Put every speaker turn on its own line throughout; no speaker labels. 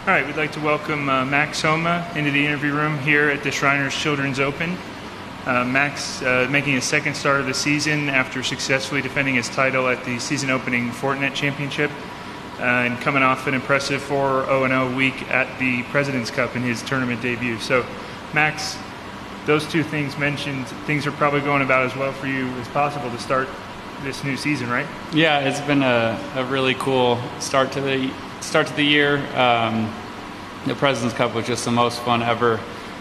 All right, we'd like to welcome Max Homa into the interview room here at the Shriners Children's Open. Max making his second start of the season after successfully defending his title at the season-opening Fortinet Championship and coming off an impressive 4-0-0 week at the President's Cup in his tournament debut. So, Max, those two things mentioned, things are probably going about as well for you as possible to start this new season, right?
Yeah, it's been a really cool start to the year. The President's Cup was just the most fun ever,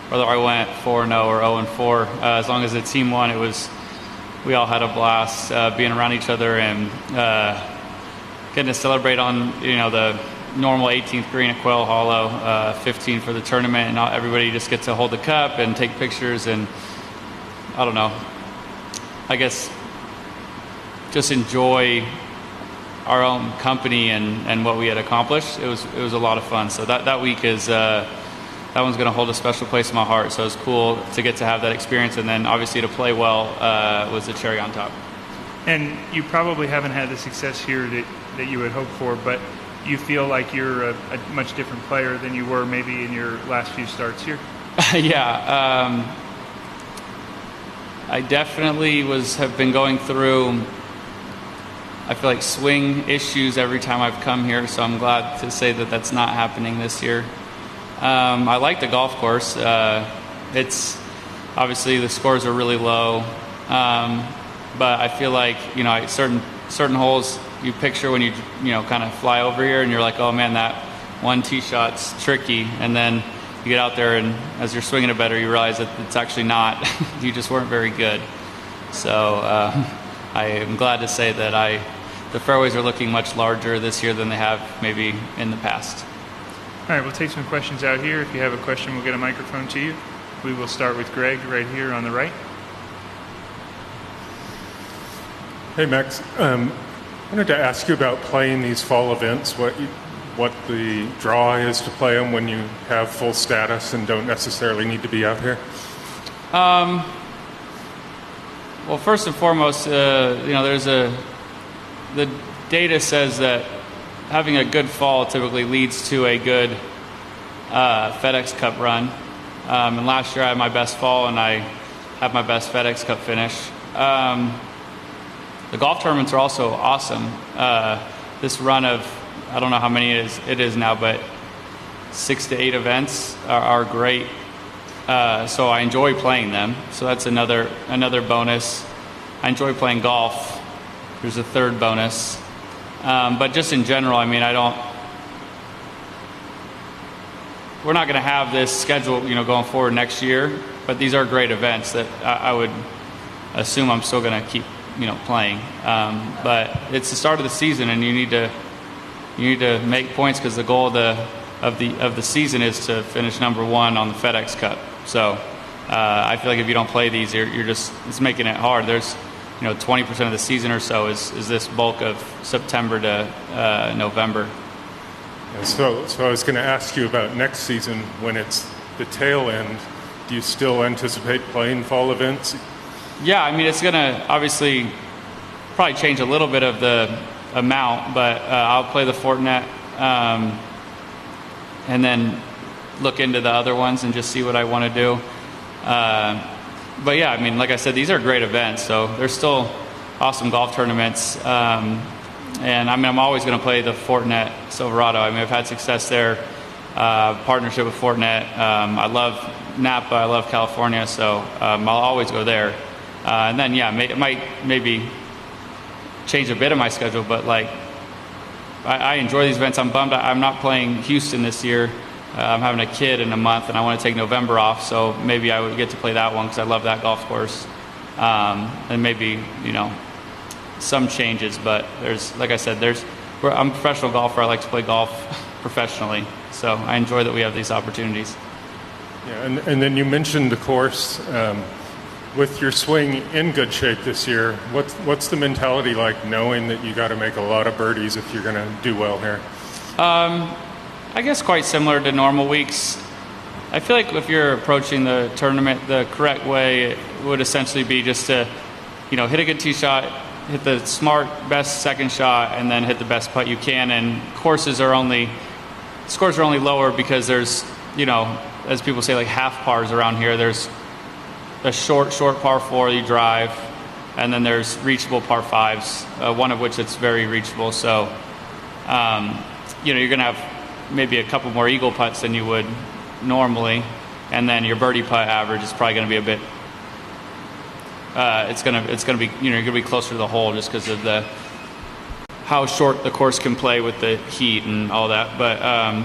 whether I went 4-0 or 0-4. As long as the team won, we all had a blast being around each other and getting to celebrate on the normal 18th green at Quail Hollow, 15 for the tournament, and everybody just gets to hold the cup and take pictures, and I don't know, I guess just enjoy our own company and what we had accomplished. It was a lot of fun. So that week is that one's going to hold a special place in my heart. So it's cool to get to have that experience, and then obviously to play well was the cherry on top.
And you probably haven't had the success here that you had hoped for, but you feel like you're a much different player than you were maybe in your last few starts here.
Yeah, I definitely have been going through, I feel like, swing issues every time I've come here, so I'm glad to say that that's not happening this year. I like the golf course. It's obviously the scores are really low, but I feel like certain holes you picture when you kind of fly over here and you're like, oh man, that one tee shot's tricky, and then you get out there and as you're swinging it better, you realize that it's actually not. You just weren't very good. So I am glad to say that the fairways are looking much larger this year than they have maybe in the past.
All right, we'll take some questions out here. If you have a question, we'll get a microphone to you. We will start with Greg right here on the right.
Hey, Max. I wanted to ask you about playing these fall events, what the draw is to play them when you have full status and don't necessarily need to be out here.
Well, first and foremost, the data says that having a good fall typically leads to a good FedEx Cup run. And last year I had my best fall and I had my best FedEx Cup finish. The golf tournaments are also awesome. This run of, I don't know how many it is now, but 6 to 8 events are great. So I enjoy playing them. So that's another bonus. I enjoy playing golf. There's a third bonus. But just in general, I mean, we're not going to have this schedule, going forward next year. But these are great events that I would assume I'm still going to keep, playing. But it's the start of the season, and you need to make points because the goal of the season is to finish number 1 on the FedEx Cup. So I feel like if you don't play these, it's making it hard. There's 20% of the season or so is this bulk of September to November.
Yeah, so I was going to ask you about next season when it's the tail end. Do you still anticipate playing fall events?
Yeah, I mean, it's going to obviously probably change a little bit of the amount, but I'll play the Fortinet and then look into the other ones and just see what I want to do. But yeah, I mean, like I said, these are great events, so there's still awesome golf tournaments. And I mean, I'm always going to play the Fortinet Silverado. I mean, I've had success there, partnership with Fortinet. I love Napa, I love California, so I'll always go there. And then, yeah, it might maybe change a bit of my schedule, but like, I enjoy these events. I'm bummed I'm not playing Houston this year. I'm having a kid in a month, and I want to take November off, so maybe I would get to play that one because I love that golf course. And maybe, some changes, but like I said, I'm a professional golfer. I like to play golf professionally, so I enjoy that we have these opportunities.
Yeah, and then you mentioned the course. With your swing in good shape this year, what's the mentality like knowing that you got to make a lot of birdies if you're going to do well here?
I guess quite similar to normal weeks. I feel like if you're approaching the tournament the correct way, it would essentially be just to, hit a good tee shot, hit the smart, best second shot, and then hit the best putt you can. And courses are only scores are only lower because there's, as people say, like half pars around here. There's a short par 4 you drive, and then there's reachable par 5s, one of which it's very reachable. So, you're going to have maybe a couple more eagle putts than you would normally, and then your birdie putt average is probably going to be a bit. It's going to be, you're going to be closer to the hole just because of how short the course can play with the heat and all that. But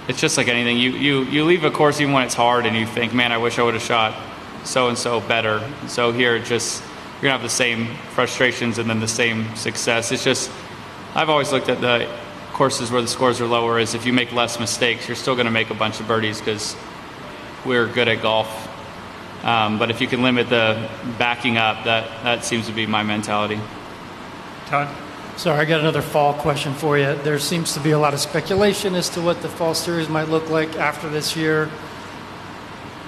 it's just like anything. You leave a course even when it's hard, and you think, man, I wish I would have shot so and so better. So here, you're gonna have the same frustrations and then the same success. It's just, I've always looked at the courses where the scores are lower is if you make less mistakes, you're still gonna make a bunch of birdies because we're good at golf. But if you can limit the backing up, that seems to be my mentality.
Todd?
Sorry, I got another fall question for you. There seems to be a lot of speculation as to what the fall series might look like after this year.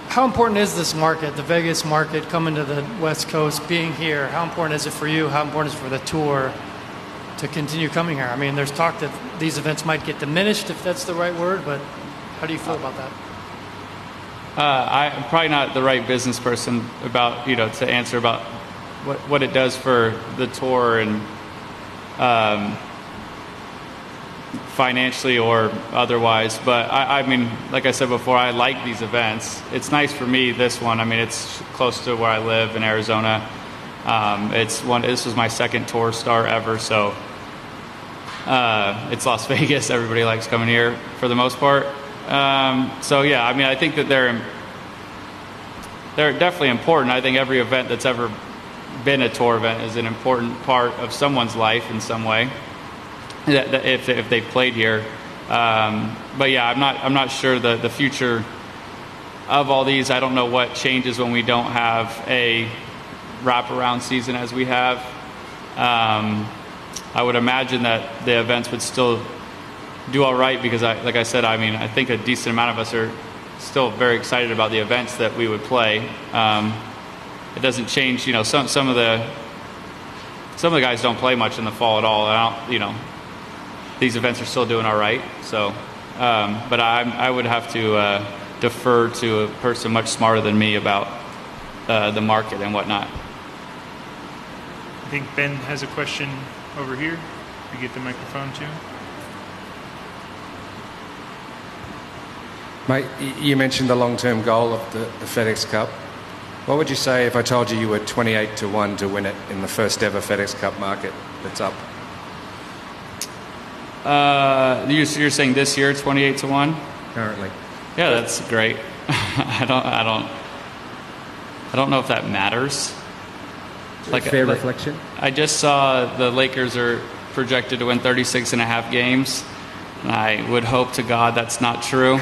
How important is this market, the Vegas market, coming to the West Coast, being here? How important is it for you? How important is it for the tour to continue coming here? I mean, there's talk that these events might get diminished, if that's the right word, but how do you feel about that?
I'm probably not the right business person about, to answer about what it does for the tour and financially or otherwise, but I mean, like I said before, I like these events. It's nice for me, this one. I mean, it's close to where I live in Arizona. This was my second tour start ever, so it's Las Vegas. Everybody likes coming here for the most part. So yeah, I mean, I think that they're definitely important. I think every event that's ever been a tour event is an important part of someone's life in some way, if they've played here. But yeah, I'm not sure the future of all these. I don't know what changes when we don't have a wraparound season as we have. I would imagine that the events would still do all right because, like I said, I mean, I think a decent amount of us are still very excited about the events that we would play. It doesn't change, some of the guys don't play much in the fall at all. These events are still doing all right. So, but I would have to defer to a person much smarter than me about the market and whatnot.
I think Ben has a question over here. We get the microphone too.
Mate, you mentioned the long-term goal of the FedEx Cup. What would you say if I told you were 28-1 to win it in the first ever FedEx Cup market that's up?
You're saying this year 28-1?
Currently.
Yeah, that's great. I don't know if that matters.
Fair reflection.
I just saw the Lakers are projected to win 36.5 games. And I would hope to God that's not true,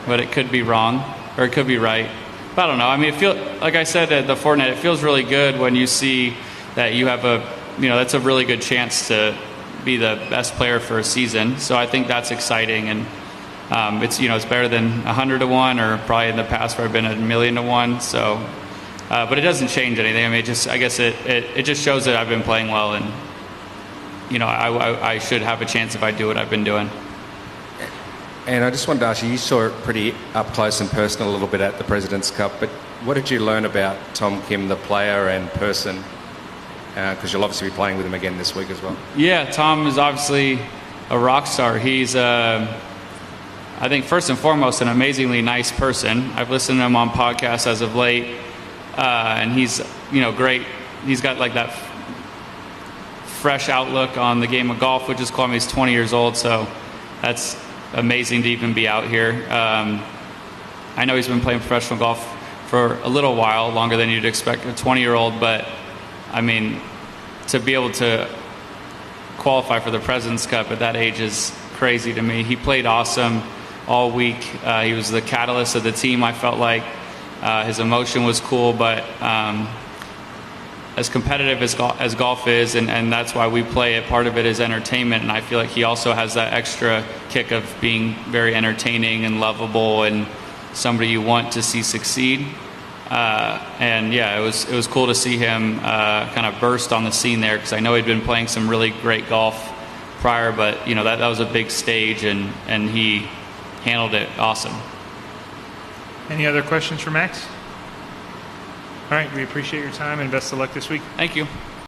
but it could be wrong or it could be right. But I don't know. I mean, like I said at the Fortnite, it feels really good when you see that you have that's a really good chance to be the best player for a season. So I think that's exciting, and it's better than 100-1 or probably in the past where I've been 1,000,000-1. So, but it doesn't change anything. I mean, I guess it just shows that I've been playing well, and I should have a chance if I do what I've been doing.
And I just wanted to ask you saw it pretty up close and personal a little bit at the President's Cup, but what did you learn about Tom Kim, the player and person? Because you'll obviously be playing with him again this week as well. Yeah,
Tom is obviously a rock star. He's, I think, first and foremost, an amazingly nice person. I've listened to him on podcasts as of late, and he's, great. He's got like that fresh outlook on the game of golf, which is cool. I mean, he's 20 years old, so that's amazing to even be out here. I know he's been playing professional golf for a little while, longer than you'd expect a 20-year-old, but I mean, to be able to qualify for the President's Cup at that age is crazy to me. He played awesome all week. He was the catalyst of the team, I felt like. His emotion was cool, but as competitive as golf is, and that's why we play it, part of it is entertainment, and I feel like he also has that extra kick of being very entertaining and lovable and somebody you want to see succeed. And yeah, it was cool to see him kind of burst on the scene there, because I know he'd been playing some really great golf prior, but that was a big stage, and he handled it awesome.
Any other questions for Max? All right, we appreciate your time and best of luck this week.
Thank you.